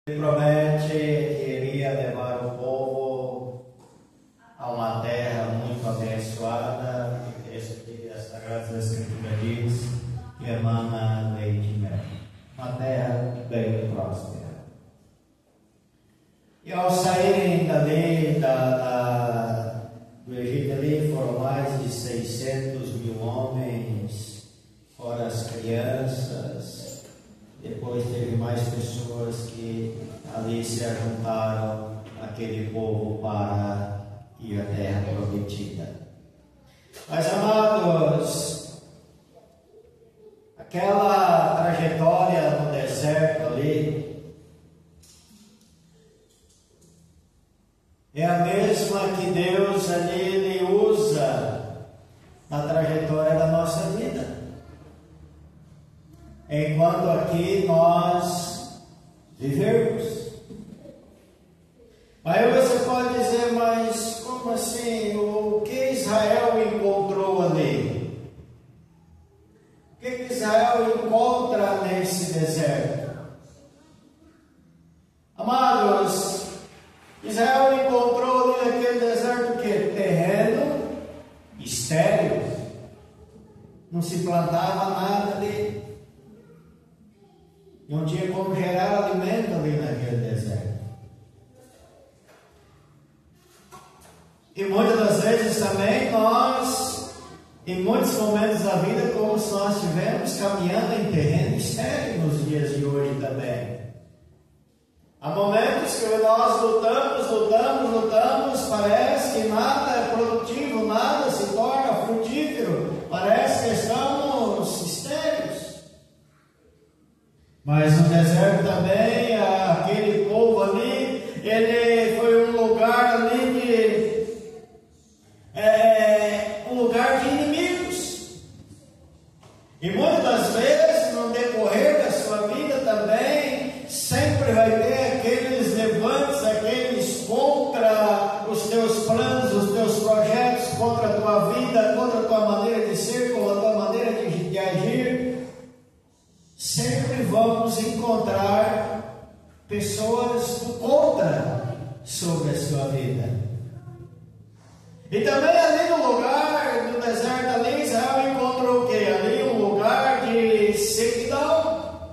Ele promete que iria levar o povo a uma terra muito abençoada, que a Sagrada Escritura diz que emana leite e mel. Uma terra bem próspera. E ao saírem dali, do Egito ali, foram mais de 600 mil homens, fora as crianças. Depois teve mais pessoas que ali se ajuntaram àquele povo para ir à terra prometida. Mas, amados, aquela trajetória no deserto ali é a mesma que Deus ali ele usa na trajetória da nossa vida. Enquanto aqui nós vivemos. Aí você pode dizer, mas como assim? O que Israel encontrou ali? O que Israel encontra nesse deserto? Amados, Israel encontrou ali naquele deserto o quê? Terreno estéril. Não se plantava nada ali. Não tinha como gerar alimento ali naquele deserto. E muitas das vezes também nós, em muitos momentos da vida, como se nós estivéssemos caminhando em terreno estéril nos dias de hoje também. Há momentos que nós lutamos, parece que nada é produtivo, nada se torna frutífero, parece que estamos estéreis. Mas no deserto também, aquele povo ali, ele foi um lugar ali um lugar de inimigos. E muitas das vezes, no decorrer da sua vida também, sempre vai ter aqueles levantes, aqueles contra os teus planos, os teus projetos, contra a tua vida, contra a tua maneira de ser, contra a tua maneira de agir. Sempre vamos encontrar pessoas do contra sobre a sua vida. E também ali no lugar do deserto ali, Israel encontrou o quê? Ali um lugar de sequidão.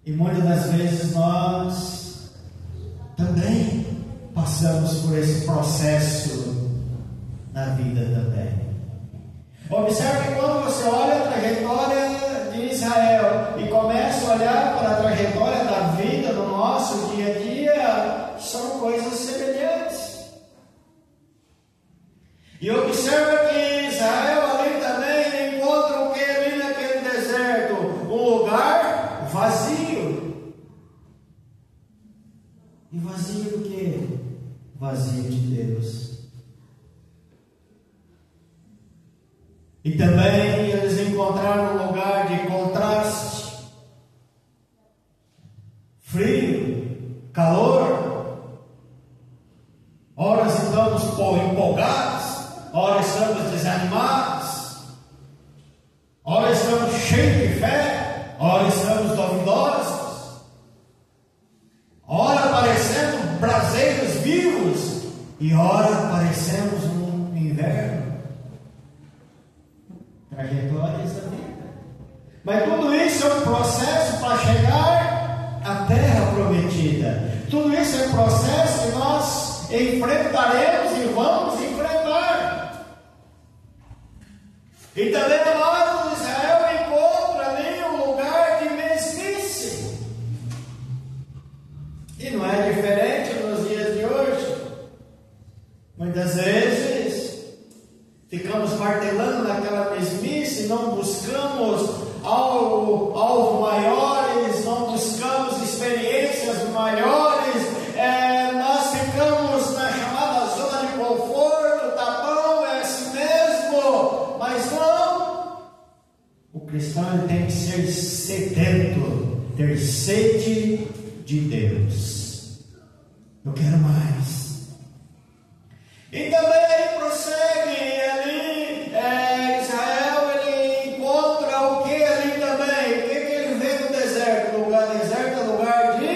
E muitas das vezes nós também passamos por esse processo na vida também. Observe quando você olha a trajetória de Israel e começa a olhar para a trajetória da vida no nosso dia a dia, são coisas semelhantes. E observa que Israel ali também encontra o que ali naquele deserto? Um lugar vazio. E vazio do quê? Vazio de Deus. E também eles encontraram um lugar de contraste, frio, calor. Ora estamos empolgados, ora estamos desanimados, ora estamos cheios de fé, ora estamos duvidosos, ora parecemos braseiros vivos e ora parecemos um inverno. Trajetórias da vida. Mas tudo isso é um processo para chegar à terra prometida. Tudo isso é um processo que nós enfrentaremos e vamos enfrentar. E também, amados, Israel encontra ali um lugar de mesmice. E não é diferente nos dias de hoje. Muitas vezes ficamos martelando naquela mesmice, não buscamos algo maiores, não buscamos experiências maiores, nós ficamos na chamada zona de conforto, tá bom, é assim mesmo, mas não. O cristão ele tem que ser sedento, ter sede de Deus. Eu quero mais. E também ele prossegue ali, Israel ele encontra o que ali também? O que ele vê no deserto? O lugar deserto é lugar de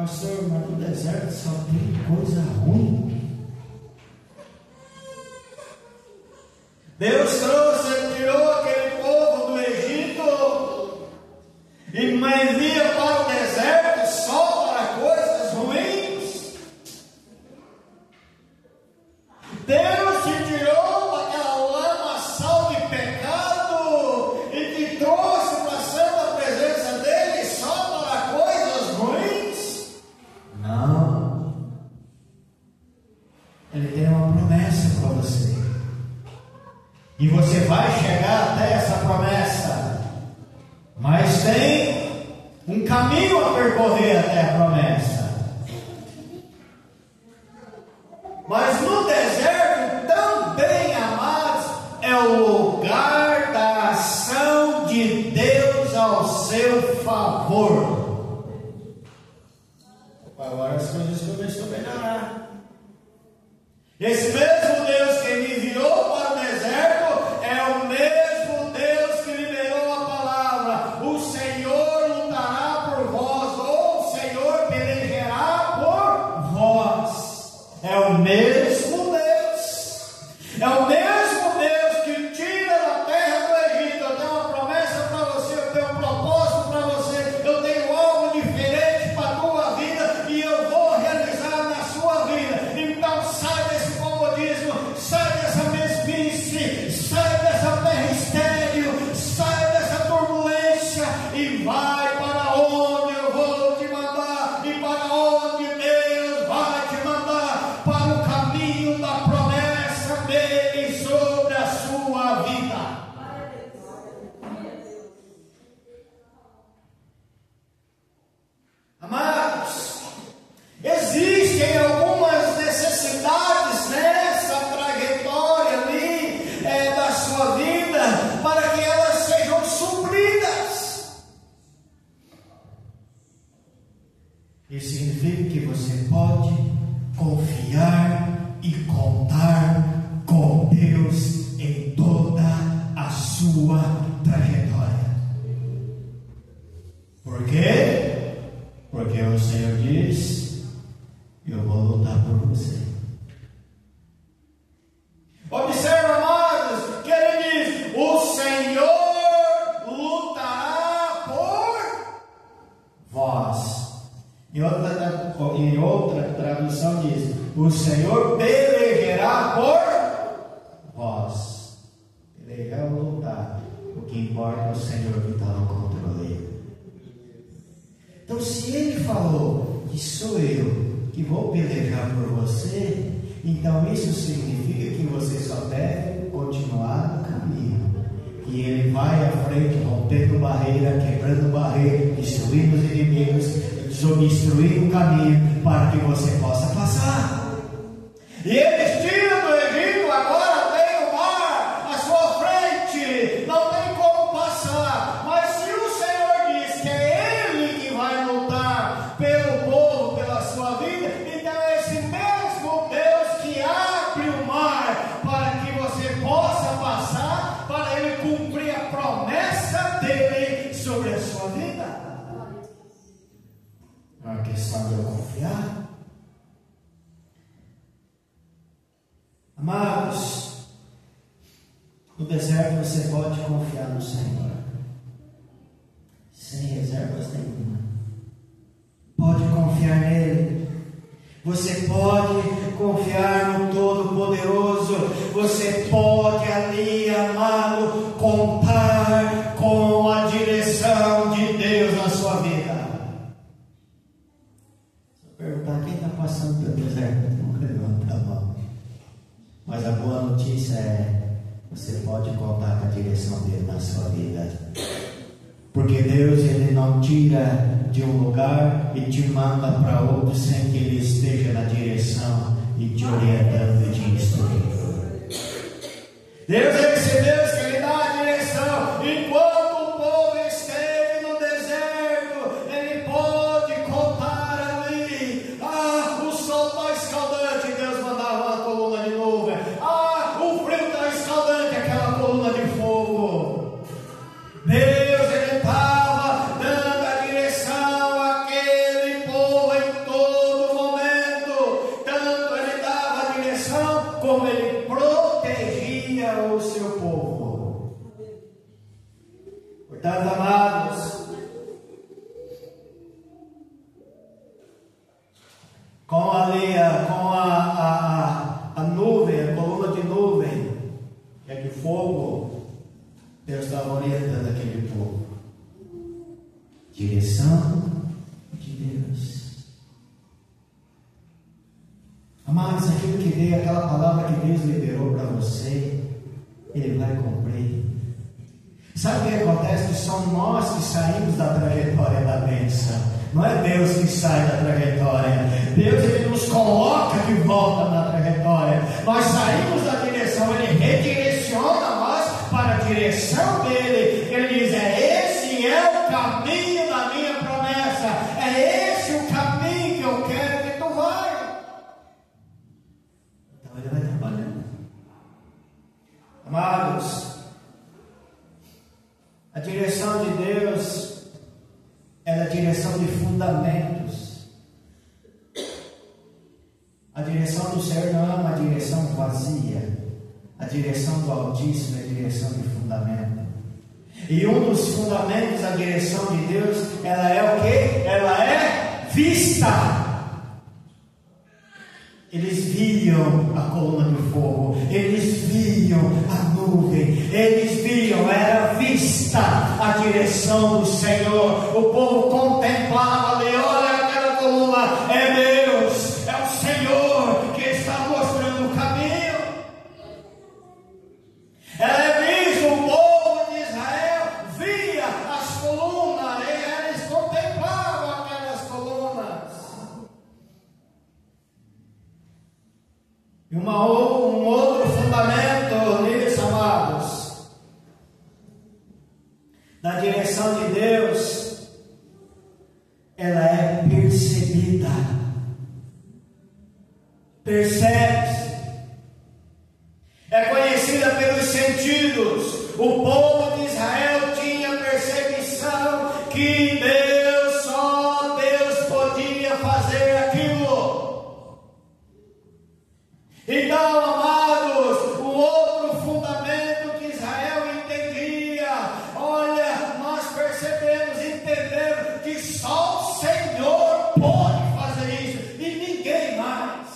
Pastor, mas no deserto só tem coisa ruim. Deus tirou aquele povo do Egito e envia para o deserto só para coisas ruins. Deus te tirou daquela lamaçal de pecado e te trouxe para a santa presença dele só para coisas ruins? Não. Ele tem uma promessa para você. E você vai chegar até essa promessa. Mas tem um caminho a percorrer até a promessa. Mas no deserto também, amados, é o lugar da ação de Deus ao seu favor. Agora as coisas começam a melhorar. Esse mesmo Deus que me enviou para o deserto é o mesmo Deus que liberou a palavra. O Senhor lutará por vós, ou o Senhor pelejará por vós. É o mesmo Deus. É o mesmo Deus que tira da terra do Egito. Eu tenho uma promessa para você, eu tenho um propósito para você, eu tenho algo diferente para a tua vida e eu vou realizar na sua vida. Então sai desse comodismo, sai dessa mesmice, sai dessa terra estéril, sai dessa turbulência e vai para onde eu vou te mandar e para onde Deus vai te mandar, para o caminho da promessa dele sobre a sua vida. Amados, existem algumas necessidades nessa trajetória ali da sua vida para que elas sejam supridas. Isso significa que você pode confiar e contar com Deus em toda a sua trajetória. Por quê? Porque o Senhor diz: eu vou lutar por você. Observa, amados, que ele diz: o Senhor lutará por vós. Em outra tradução diz: o Senhor pelejará por vós. Pelejar ou lutar, o que importa é o Senhor que está no controle. Então, se ele falou que sou eu que vou pelejar por você, então isso significa que você só deve continuar no caminho. E ele vai à frente, rompendo barreira, quebrando barreira, destruindo os inimigos, desobstruindo o caminho para que você possa passar. E eles tiram do Egito, agora tem o mar à sua frente, não tem como passar. Mas se o Senhor diz que é Ele que vai lutar pelo povo, pela sua vida, então é esse mesmo Deus que abre o mar para que você possa passar, para Ele cumprir a promessa dele sobre a sua vida. É uma questão de eu confiar. Amados, no deserto você pode confiar no Senhor, sem reservas nenhuma. Pode confiar nele. Você pode confiar no Todo-Poderoso. Você pode ali, amado, contar com a direção de Deus na sua vida. Se eu perguntar quem está passando pelo deserto, não levanta a mão. Mas a boa notícia é: você pode contar com a direção dele na sua vida. Porque Deus, Ele não tira de um lugar e te manda para outro sem que Ele esteja na direção e te orientando e te instruindo. Deus é esse Deus que Ele dá a direção. Enquanto o povo esteve no deserto, Ele pode contar ali. O sol está escaldante, Deus mandava uma coluna de nuvem. O frio está escaldante, aquela coluna de fogo. Deus, Ele estava dando a direção àquele povo em como Ele protegia o seu povo. Portanto, amados, com a nuvem, a coluna de nuvem, que é de fogo, Deus estava orientando aquele povo. Direção de Deus. Amados, aquilo que veio, aquela palavra que Deus liberou para você, Ele vai cumprir. Sabe o que acontece? Que são nós que saímos da trajetória da bênção. Não é Deus que sai da trajetória. Deus, Ele nos coloca de volta na trajetória. Nós saímos da direção, Ele redireciona nós para a direção dEle. Ele diz: esse é o caminho da minha promessa. É esse o caminho que eu quero que tu vai. Então Ele vai trabalhando. Amados, a direção de Deus é a direção de fundamentos. A direção do Senhor não é uma direção vazia. A direção do Altíssimo é a direção de fundamento. E um dos fundamentos da direção de Deus, ela é o quê? Ela é vista. Eles viam a coluna de fogo, eles viam a nuvem, eles viam, era vista a direção do Senhor. O povo contemplava ali: olha aquela coluna, é Deus, é o Senhor que está mostrando o caminho. É visto, o povo de Israel via as colunas, e eles contemplavam aquelas colunas. E um outro fundamento nisso, amados, da direção de Deus, ela é percebida. Percebe-se. É conhecida pelos sentidos. O povo de Israel tinha percepção que só Deus podia fazer aquilo. Então, amados, o outro fundamento que Israel entendia: olha, nós percebemos, entendemos que só o Senhor pode fazer isso e ninguém mais.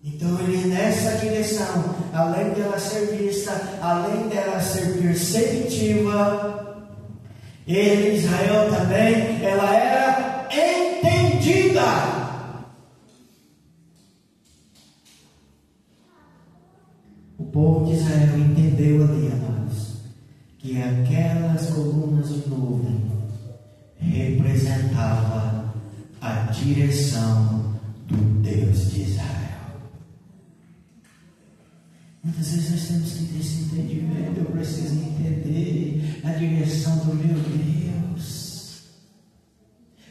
Então ele, nessa direção, além dela ser vista, além dela ser perceptiva, ele, Israel também, ela era entendida. O povo de Israel entendeu ali, amados, que aquelas colunas de nuvem representavam a direção do Deus de Israel. Muitas vezes nós temos que ter esse entendimento. Eu preciso entender a direção do meu Deus.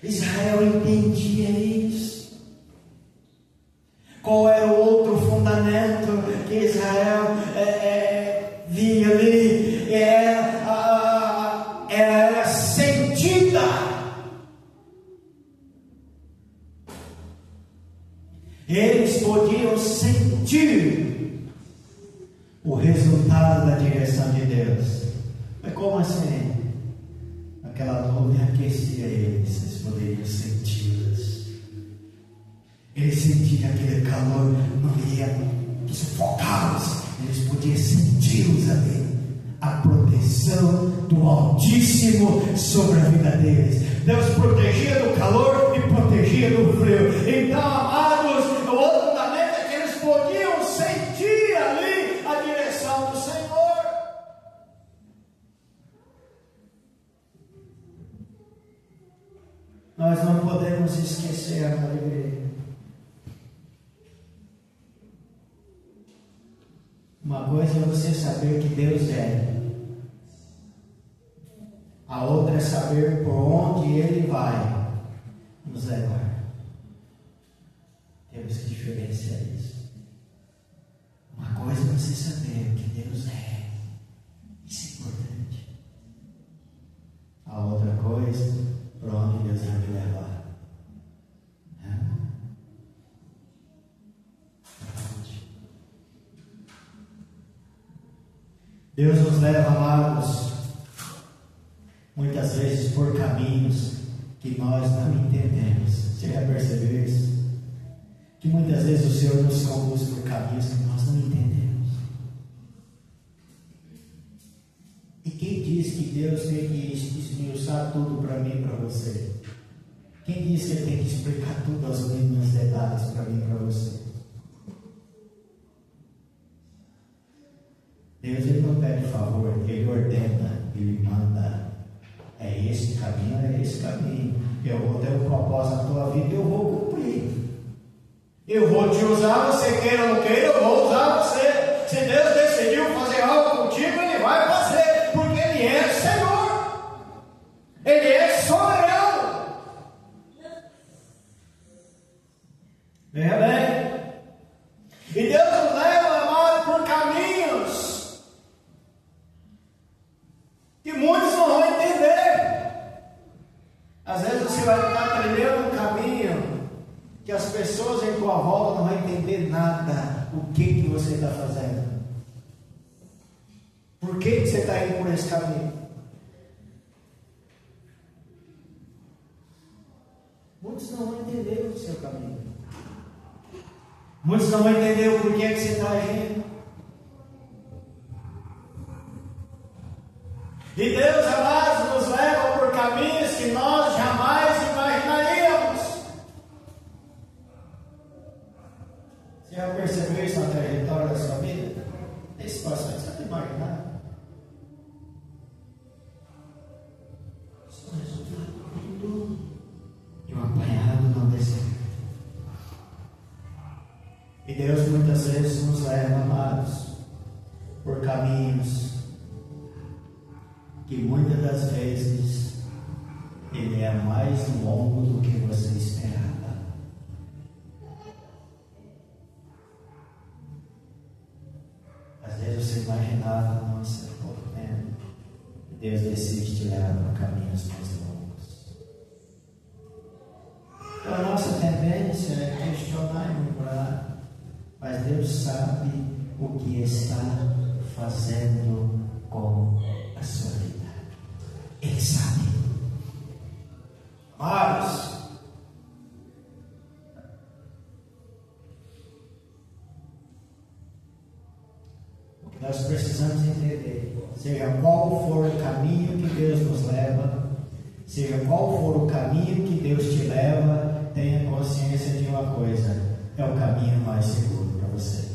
Israel entendia isso. Qual era o outro fundamento que Israel via ali? Era sentida. Eles podiam sentir o resultado da direção de Deus. Mas como assim? Aquela nuvem aquecia eles, eles poderiam senti-las. Eles sentiam aquele calor, não ia sufocá-los, eles podiam senti-los ali. A proteção do Altíssimo sobre a vida deles. Deus protegia do calor e protegia do frio. Então, amados, o outro fundamento é que eles podiam sentir ali a direção do Senhor. Nós não podemos esquecer, amada igreja, uma coisa é você saber que Deus é, a outra é saber por onde Ele vai nos levar. Temos que diferenciar isso. Uma coisa é você saber que Deus é, isso é importante. A outra coisa, por onde Deus vai me levar. Deus nos leva, amados, muitas vezes por caminhos que nós não entendemos. Você já percebeu isso? Que muitas vezes o Senhor nos conduz por caminhos que nós não entendemos. E quem diz que Deus tem que esmiuçar tudo para mim e para você? Quem diz que Ele tem que explicar tudo aos mínimos detalhes para mim e para você? Deus, Ele não pede favor, Ele ordena, Ele manda. É esse caminho, é esse caminho. Eu vou ter um propósito na tua vida e eu vou cumprir. Eu vou te usar, você queira ou não queira, eu vou usar você. Se Deus decidiu fazer algo contigo, Ele vai fazer, porque Ele é Senhor. Ele é soberano. Veja bem. E Deus nos leva, amado, por caminhos que muitos não vão entender. Às vezes você vai estar trilhando um caminho que as pessoas em tua volta não vão entender nada. O que você está fazendo? Por que você está indo por esse caminho? Muitos não vão entender o seu caminho. Muitos não vão entender o porquê que você está agindo. E Deus, amados, nos leva por caminhos que nós jamais imaginaríamos. Você já percebeu isso na trajetória da sua vida? Tem situações que você não imaginava. Isso é o resultado de um apanhado não desejo. E Deus muitas vezes nos leva, amados, por caminhos que muitas das vezes Ele é mais longo do que você esperava. Às vezes você imaginava, nossa, estou vendo. Deus decide te levar por caminhos mais longos. Então, a nossa tendência é questionar e murmurar. Mas Deus sabe o que está fazendo com a sua vida. Ele sabe. Amados, o que nós precisamos entender, seja qual for o caminho que Deus nos leva, seja qual for o caminho que Deus te leva, tenha consciência de uma coisa: é o caminho mais seguro para você.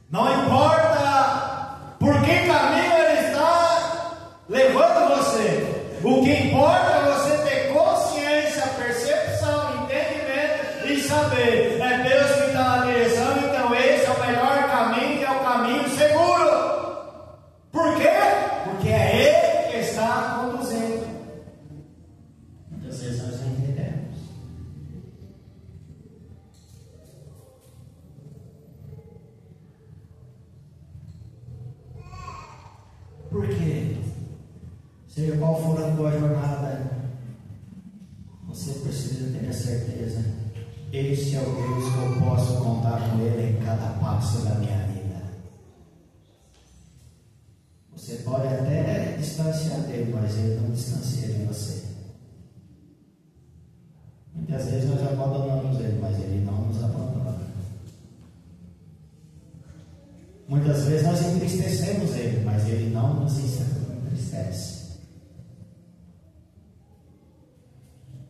Não importa por que caminho Ele está levando você. O que importa é você ter consciência, percepção, entendimento e saber. É Deus que está na direção, então esse é o melhor caminho, que é o caminho seguro. Por quê? Porque é Ele que está conduzindo. Muitas vezes nós não entendemos. Por quê? Seja qual for a tua jornada, você precisa ter a certeza: este é o Deus que eu posso contar com Ele em cada passo da minha vida. Você pode até distanciar dele, mas Ele não distancia de você. Muitas vezes nós abandonamos Ele, mas Ele não nos abandona. Muitas vezes nós entristecemos Ele, mas Ele não nos entristece.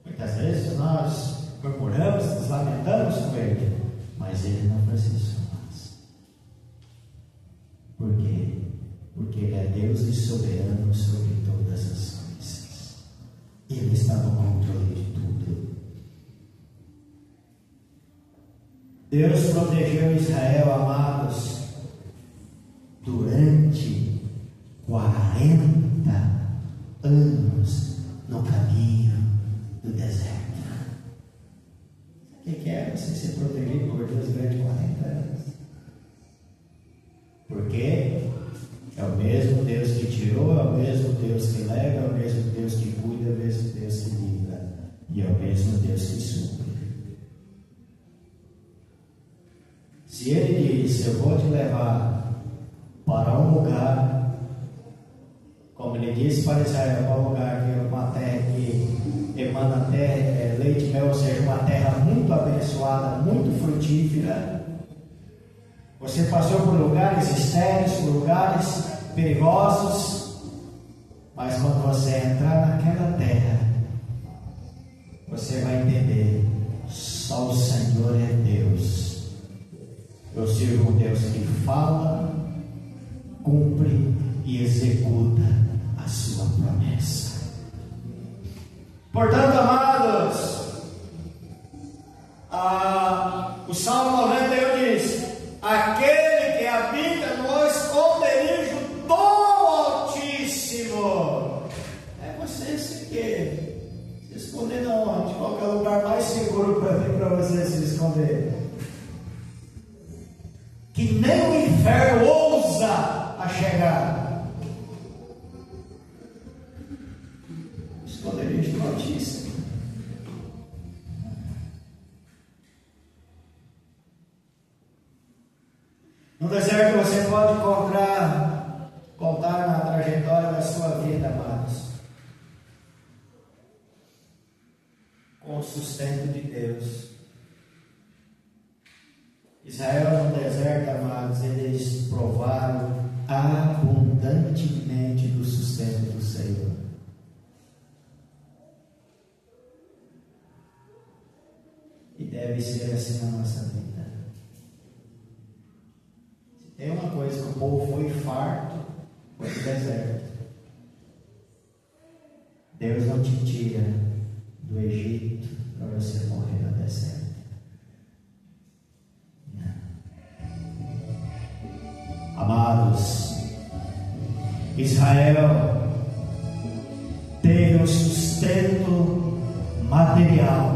Muitas vezes nós murmuramos, nos lamentamos com Ele, mas Ele não faz isso mais. Por quê? Porque Ele é Deus e soberano sobre todas as coisas. Ele está no controle de tudo. Deus protegeu Israel, amados, durante 40 anos no caminho do deserto. O que é você ser protegido por Deus durante 40 anos? Porque é o mesmo Deus que tirou, é o mesmo Deus que leva, é o mesmo Deus que cuida, é o mesmo Deus que livra, e é o mesmo Deus que supre. Se Ele diz: eu vou te levar para um lugar, como ele disse para Israel, para um lugar que é uma terra que emana leite e mel, ou seja, uma terra muito abençoada, muito frutífera. Você passou por lugares estéreis, por lugares perigosos, mas quando você entrar naquela terra, você vai entender: só o Senhor é Deus. Eu sirvo um Deus que fala, cumpre e executa a sua promessa. Portanto, amados, o Salmo 91 diz: aquele que habita no esconderijo do Altíssimo. É você se esconder onde? Qual é o lugar mais seguro para você se esconder? Que nem o inferno ousa a chegar. Esconderijo do Altíssimo. No deserto você pode contar na trajetória da sua vida, amados, com o sustento de Deus. Israel no deserto, amados, eles provaram abundantemente do sustento do Senhor. E deve ser assim na nossa vida. Tem uma coisa que o povo foi farto, foi do deserto. Deus não te tira do Egito para você morrer no deserto. Não. Amados, Israel teve o sustento material.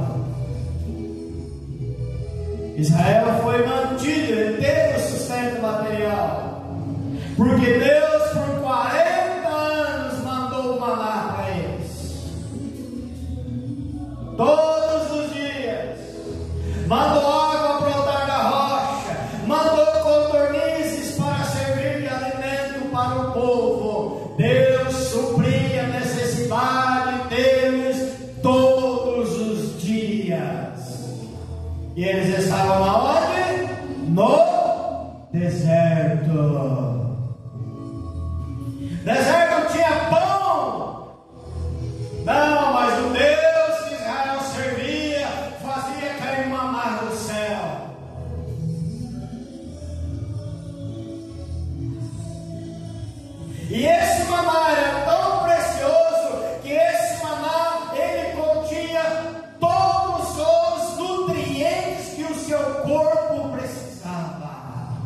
Israel foi mantido, ele teve o sustento material, porque Deus por 40 anos mandou o maná para eles, todos os dias, mandou água brotar da rocha, mandou codornizes para servir de alimento para o povo. Deus supria a necessidade deles todos os dias. E eles estavam aonde? No deserto. Deserto não tinha pão. Não, mas o Deus que Israel servia fazia cair maná do céu. E esse maná era tão precioso que esse maná ele continha todos os nutrientes que o seu corpo precisava.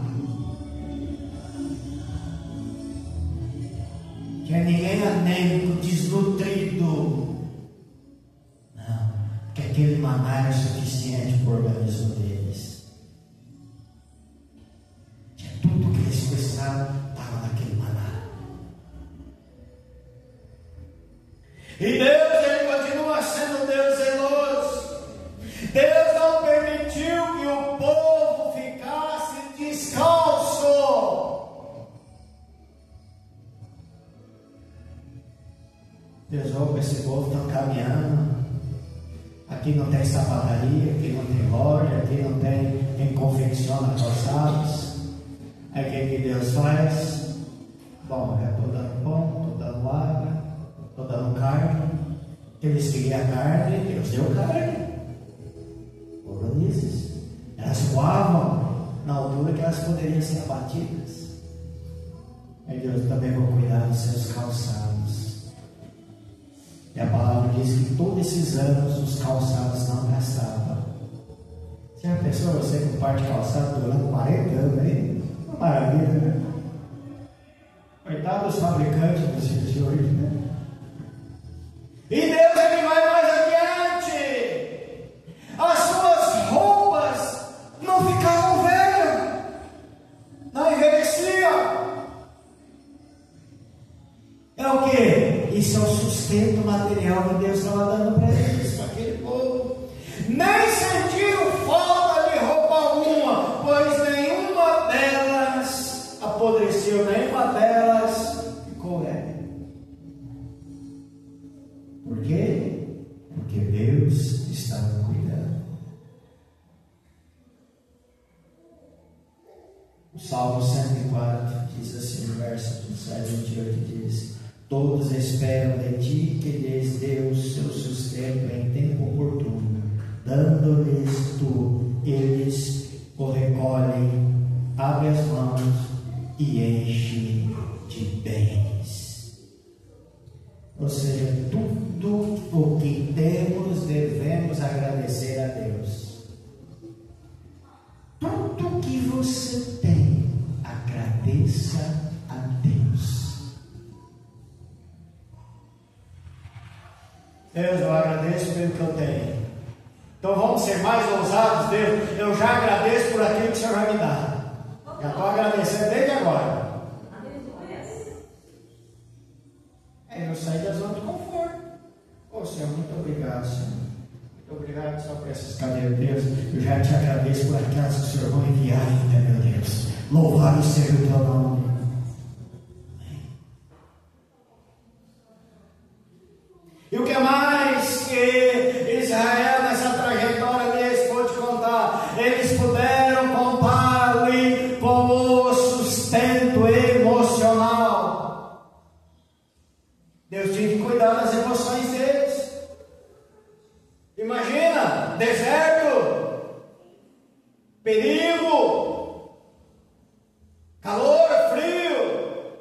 Que ninguém é anêmico, desnutrido. Não, porque aquele maná era suficiente para o organismo deles. Tinha tudo que eles precisavam, estava naquele maná. E Deus, ele continua sendo Deus zeloso. Deus não permitiu que o povo ficasse descalço. Deus, opa, esse povo está caminhando. Aqui não tem sapataria, aqui não tem loja, aqui não tem quem confecciona calçados. Aí o que Deus faz? Bom, já estou dando pão, estou dando água, estou dando carne. Eles queriam a carne, Deus deu carne. Codornizes. Elas voavam na altura que elas poderiam ser abatidas. Aí Deus também vai cuidar dos seus calçados. E a palavra diz que todos esses anos os calçados não gastavam. Você já pensou você com parte de calçado durante 40 anos aí? Uma maravilha, né? Coitado dos fabricantes dos dias de hoje, né? E Deus ele vai mais adiante. As suas roupas não ficavam velhas, não envelheciam. É o que? Isso é o sustento material que Deus estava dando para eles, para aquele povo. Nem sentiram falta de roupa alguma, pois nenhuma delas apodreceu, nem O Salmo 104 diz assim, no verso 28, diz: todos esperam de ti que lhes dê o seu sustento em tempo oportuno, dando-lhes tu, eles o recolhem, abre as mãos e enche de bens. Ou seja, tudo o que temos devemos agradecer a Deus. Tudo que você tem, agradeça a Deus. Deus, eu agradeço pelo que eu tenho. Então vamos ser mais ousados, Deus. Eu já agradeço por aquilo que o Senhor vai me dar. Já estou agradecendo desde agora. Eu saí da zona de conforto. Ô Senhor, muito obrigado, Senhor. Muito obrigado só por essas cadeiras, Deus. Eu já te agradeço por aquelas que o Senhor vai enviar ainda, meu Deus. Louvado seja o teu nome. E o que mais que Israel, nessa trajetória deles, pôde contar? Eles puderam contar ali com o sustento emocional. Deus tinha que cuidar das emoções deles. Imagina, deserto, perigo, calor, frio,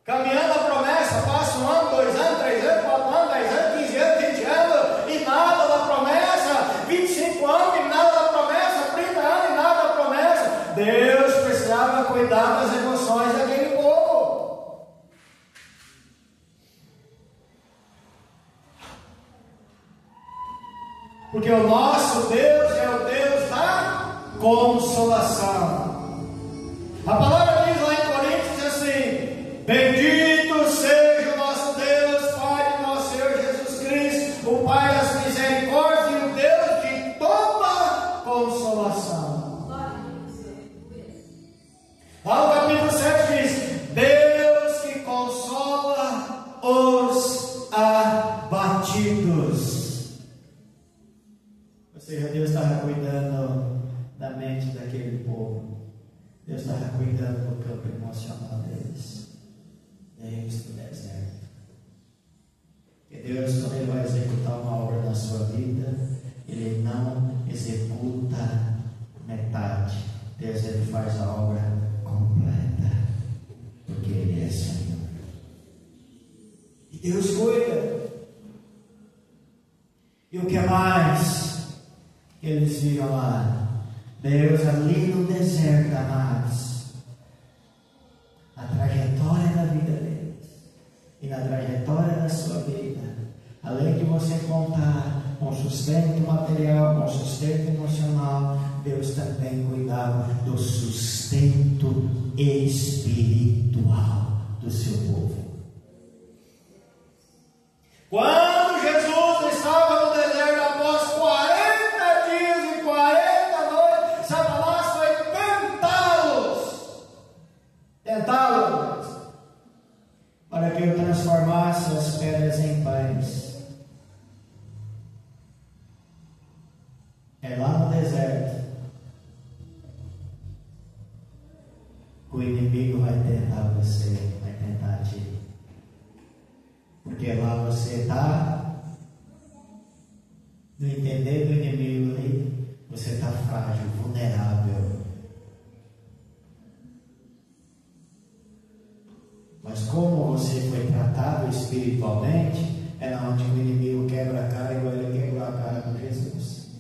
caminhando a promessa, passa 1 ano, 2 anos, 3 anos, 4 anos, 10 anos, 15 anos, 20 anos, e nada da promessa, 25 anos, e nada da promessa, 30 anos, e nada da promessa. Deus precisava cuidar das emoções daquele povo. Porque o nosso Deus é o Deus da consolação. A palavra diz lá em Coríntios assim: bendito seja o nosso Deus, Pai de nosso Senhor Jesus Cristo, o Pai das misericórdias e o Deus de toda consolação. Lá no capítulo 7 diz: Deus que consola os abatidos. Ou seja, Deus estava cuidando da mente daquele povo. Deus estava cuidando do campo emocional deles. Deus do deserto. E Deus, quando Ele vai executar uma obra na sua vida, Ele não executa metade. Deus, Ele faz a obra completa. Porque Ele é Senhor. E Deus cuida. E o que mais? Eles viram lá, Deus ali no deserto, amados, a trajetória da vida deles e na trajetória da sua vida, além de você contar com sustento material, com sustento emocional, Deus também cuidava do sustento espiritual do seu povo. Quando Jesus estava no deserto após 40 dias e 40 noites, Satanás foi tentá-los, para que ele transformasse as pedras em pães. É lá no deserto que o inimigo vai tentar você, vai tentar te. Porque lá você está, no entender do inimigo ali, você está frágil, vulnerável. Mas como você foi tratado espiritualmente, é na onde o inimigo quebra a cara, igual ele quebrou a cara com Jesus.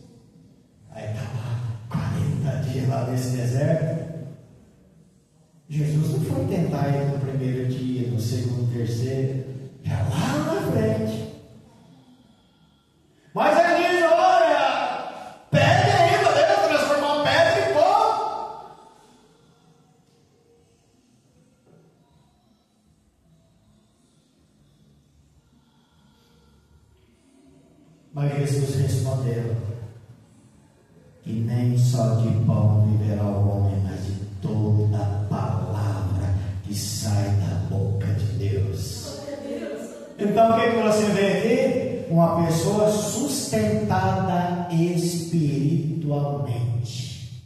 Aí está lá, 40 dias lá nesse deserto. Jesus não foi tentar ele no primeiro dia, no segundo, terceiro, já lá na frente. Mas ele diz: olha, pede aí para Deus transformar pedra em pão. Mas Jesus respondeu que nem só de pão viverá o homem, mas de toda a palavra que sai da boca de Deus. Então o que você vê aqui? Uma pessoa sustentada espiritualmente.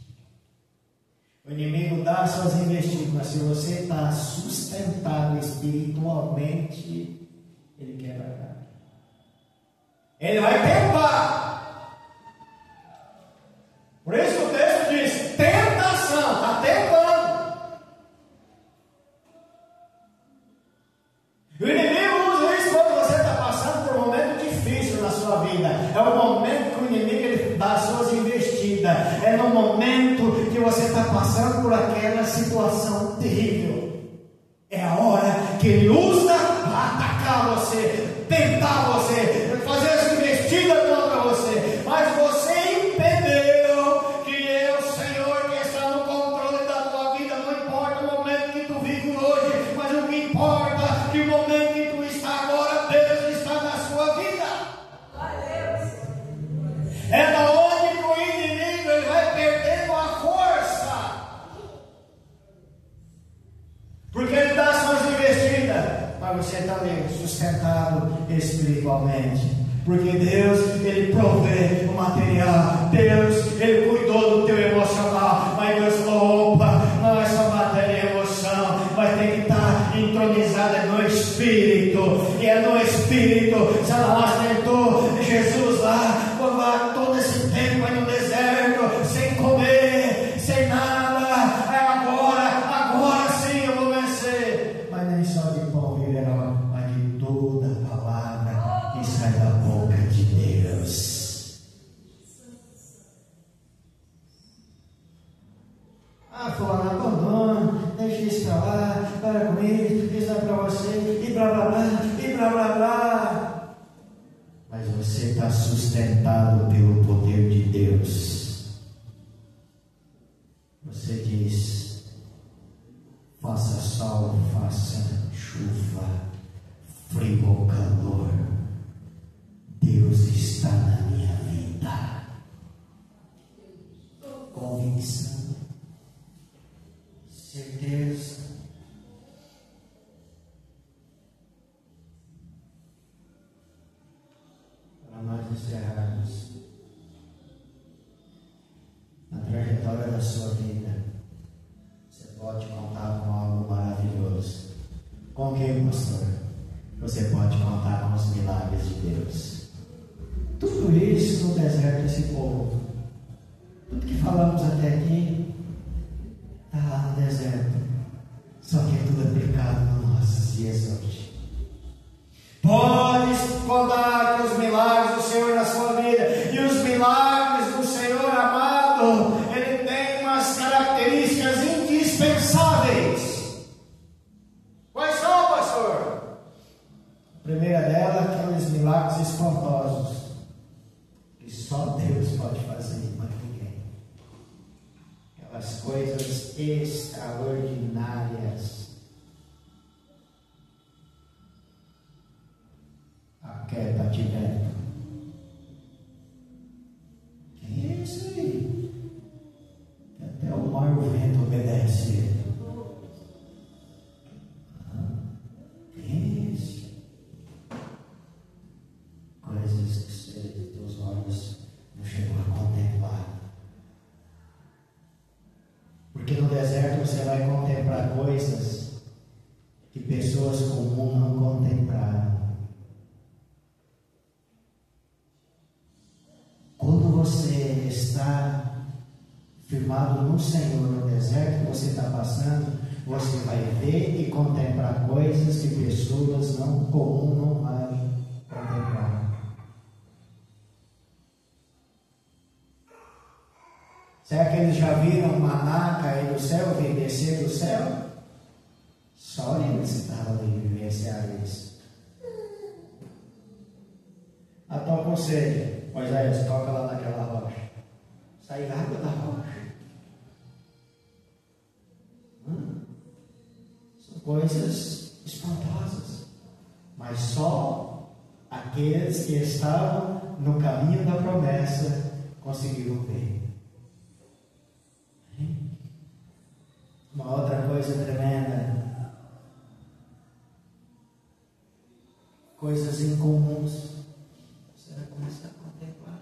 dar suas investidas, mas se você está sustentado espiritualmente, ele quebra a cara. Ele vai tentar. Por isso que o texto diz: tentação, está tentando. E o inimigo usa isso quando você está passando por um momento difícil na sua vida. É o momento que o inimigo ele dá as suas investidas. É no momento que você está passando por aquela situação terrível. É a hora que ele usa para atacar você, tentar você, fazer as investidas contra você. Mas você entendeu que é o Senhor que está no controle da tua vida. Não importa o momento que tu vive hoje, mas o que importa é que o momento que tu está agora, Deus está na sua vida. É da onde que o inimigo ele vai perdendo a força, porque ele dá suas investidas, mas você está ali sustentado espiritualmente, porque Deus ele provê o material, Deus ele cuidou do teu emocional, mas Deus falou: opa, não é só matéria e emoção, vai ter que estar entronizada no Espírito, e é no Espírito. Se ela tentou Jesus lá todo esse tempo aí no deserto, sem comer, sem nada, agora sim eu vou vencer. Mas nem só de pão viverá, mas de toda a palavra que sai da boca de Deus. Fulano, abandona, deixa isso pra lá, para com isso não é pra você, e blá blá blá, e blá blá blá. Mas você está sustentado pelo poder de Deus. Você diz: faça sol, faça chuva, frio ou calor, Deus está na minha vida. Convicção, certeza. Para nós encerrarmos na trajetória da sua vida, você pode contar com algo maravilhoso. Com o que, pastor? Você pode contar com os milagres de Deus. Tudo isso no deserto desse povo, tudo que falamos até aqui, está lá no deserto. Só que é tudo aplicado nos nossos dias hoje. Pode contar que os milagres do Senhor na sua vida, e os milagres do Senhor amado, ele tem umas características indispensáveis. Quais são, pastor? A primeira dela é aqueles milagres espantosos, que só Deus pode fazer, mas ninguém. Aquelas coisas extraordinárias. Queda de vento. Quem é esse aí? Até o mar e o vento obedece ele. Quem é esse? Coisas que teus olhos não chegam a contemplar. Porque no deserto você vai contemplar coisas que pessoas comuns não contemplaram. Quando você está firmado no Senhor no deserto que você está passando, você vai ver e contemplar coisas que pessoas não comuns não vão contemplar. Será que eles já viram maná cair do céu, vir descer do céu? Só eles estavam ali vivenciando isso. A tua conselho: Moisés, toca lá naquela rocha. Sai água da rocha. São coisas espantosas. Mas só aqueles que estavam no caminho da promessa conseguiram ver. Uma outra coisa tremenda. Coisas incomuns. Você vai começar a contemplar.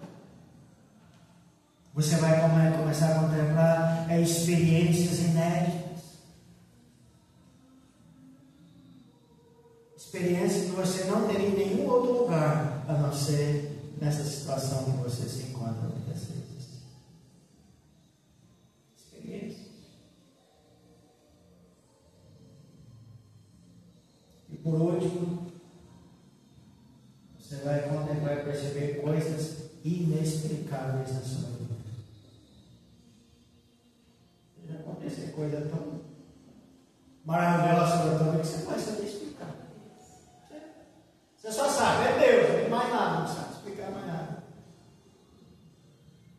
Você vai começar a contemplar experiências inéditas. você não teria nenhum outro lugar a não ser nessa situação que você se encontra muitas vezes. Experiência. E por último, você vai contemplar e perceber coisas inexplicáveis na sua vida. Já aconteceu coisa tão maravilhosa sobre a tua vida que você pode saber explicar. Você só sabe, é Deus, não tem mais nada, não sabe explicar mais nada.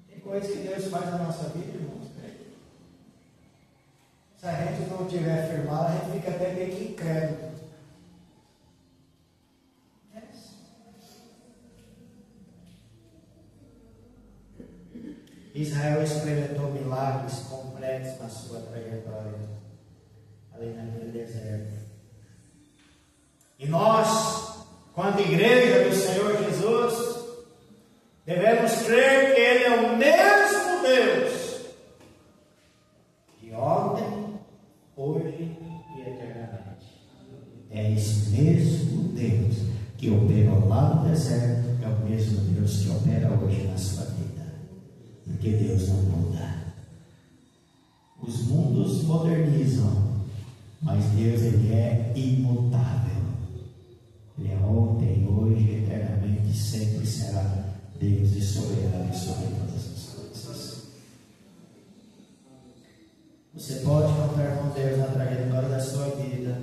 Tem coisas que Deus faz na nossa vida, irmãos. Se a gente não tiver firmado, a gente fica até meio que incrédulo. Israel experimentou milagres completos na sua trajetória, ali naquele deserto. E nós, quanto igreja do Senhor Jesus, devemos crer que Ele é o mesmo Deus, de ontem, hoje e eternamente. É esse mesmo Deus que operou lá no deserto, é o mesmo Deus que opera hoje na sua vida. Porque Deus não muda. Os mundos modernizam, mas Deus, Ele é imutável. Ele é ontem, hoje e eternamente, sempre será Deus e soberano sobre todas as coisas. Você pode contar com Deus na trajetória da sua vida,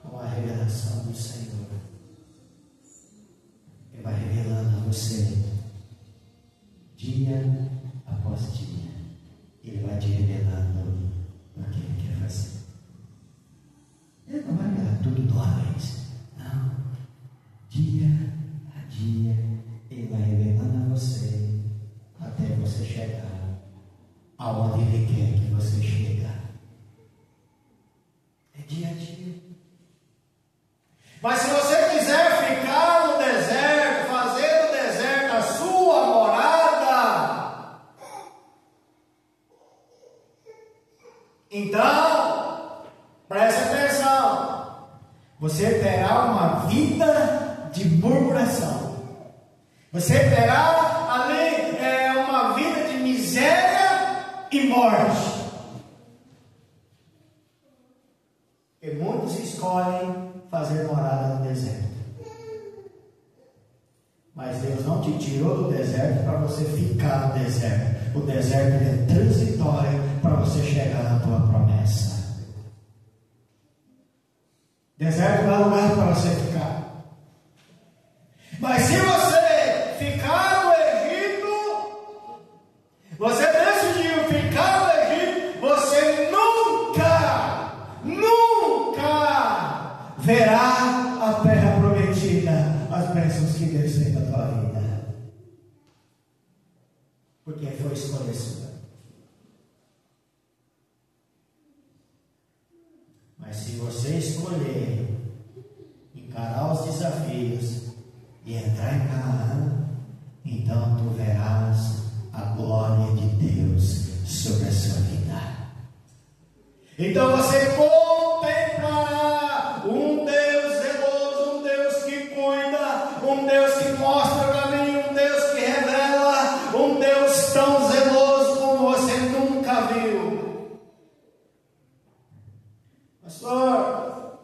com a revelação do Senhor. Ele vai revelando a você dia após dia. Ele vai te revelando o que Ele quer fazer. Ele não vai revelar tudo de uma vez. Não. Dia a dia, Ele vai revelando a você até você chegar aonde Ele quer que você chegue. É dia a dia. Mas se você quiser ficar no deserto, fazer do deserto a sua morada, então, preste atenção, você terá uma vida de murmuração, você terá ali uma vida de miséria e morte. E muitos escolhem fazer morada no deserto. Mas Deus não te tirou do deserto para você ficar no deserto. O deserto é transitório para você chegar na tua promessa. Deserto não é lugar para você ficar. Mas se você ficar no Egito, você decidiu ficar no Egito, você nunca verá a terra prometida, as bênçãos que Deus tem na tua vida. Porque foi escolha sua. Mas se você escolher encarar os desafios e entrar em Canaã, então tu verás a glória de Deus sobre a sua vida. Então você contemplará um Deus zeloso, um Deus que cuida, um Deus que mostra o caminho, um Deus que revela, um Deus tão zeloso como você nunca viu. Pastor,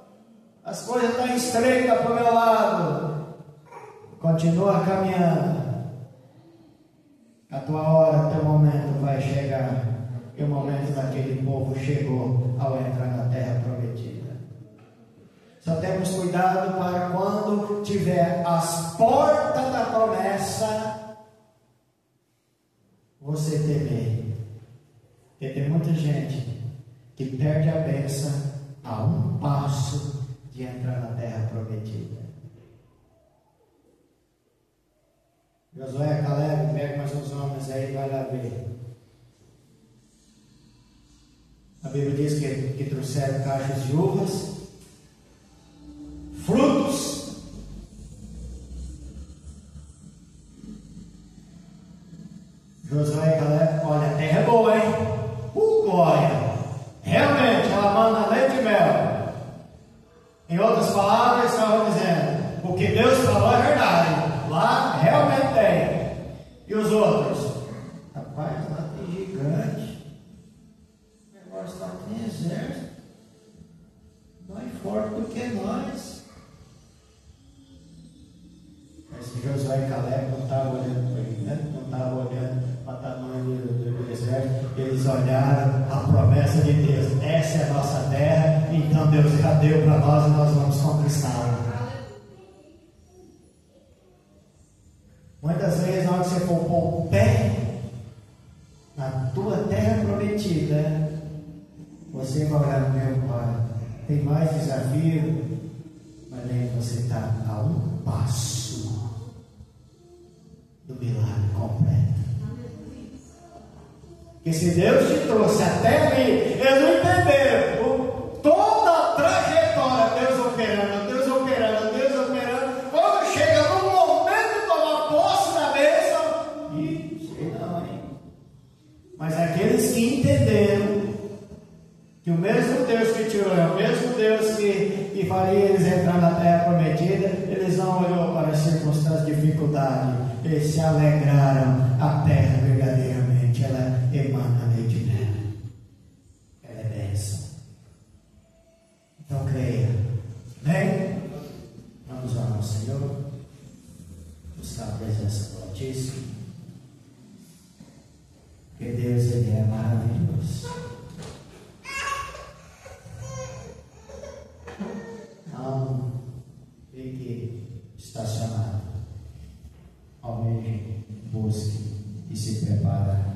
as coisas estão estreitas para o meu lado. Continua caminhando. A tua hora, teu momento vai chegar. E o momento daquele povo chegou ao entrar na terra prometida. Só temos cuidado para quando tiver as portas da promessa, você temer. Porque tem muita gente que perde a bênção a um passo de entrar na terra prometida. Josué, Caleb, pega mais uns homens aí e vai lá ver. A Bíblia diz que trouxeram caixas de uvas, frutos, Josué e Caleb, olha, a terra é boa, hein? Glória! Realmente, ela manda leite e mel. Em outras palavras, estavam dizendo, gigante. O negócio lá tem exército. Mais forte do que nós. Mas Josué e Caleb não estavam olhando para ele, né? Não estavam olhando para o tamanho do exército. Eles olharam a promessa de Deus. Essa é a nossa terra, então Deus já deu para nós e nós vamos conquistá-la. Muitas vezes, na hora que você for pôr o pé na tua terra prometida, você vai olhar no meu pai. Tem mais desafio, mas nem você está a um passo do milagre completo. Porque se Deus te trouxe até ali, eles não entenderam toda a trajetória, Deus operando. Quando chega no momento de tomar posse da bênção, sei não, hein? Mas aqueles que entenderam que o mesmo Deus que tirou é o mesmo Deus que faria eles entrar na terra prometida, eles não olhou para as circunstâncias de dificuldade, eles se alegraram. A terra verdadeiramente, ela emana leite dela, ela é bênção. Então creia, amém? Vamos orar ao Senhor, buscar a presença do Altíssimo, porque Deus, Ele é maravilhoso. Não fique estacionado. Almeje, busque e se prepara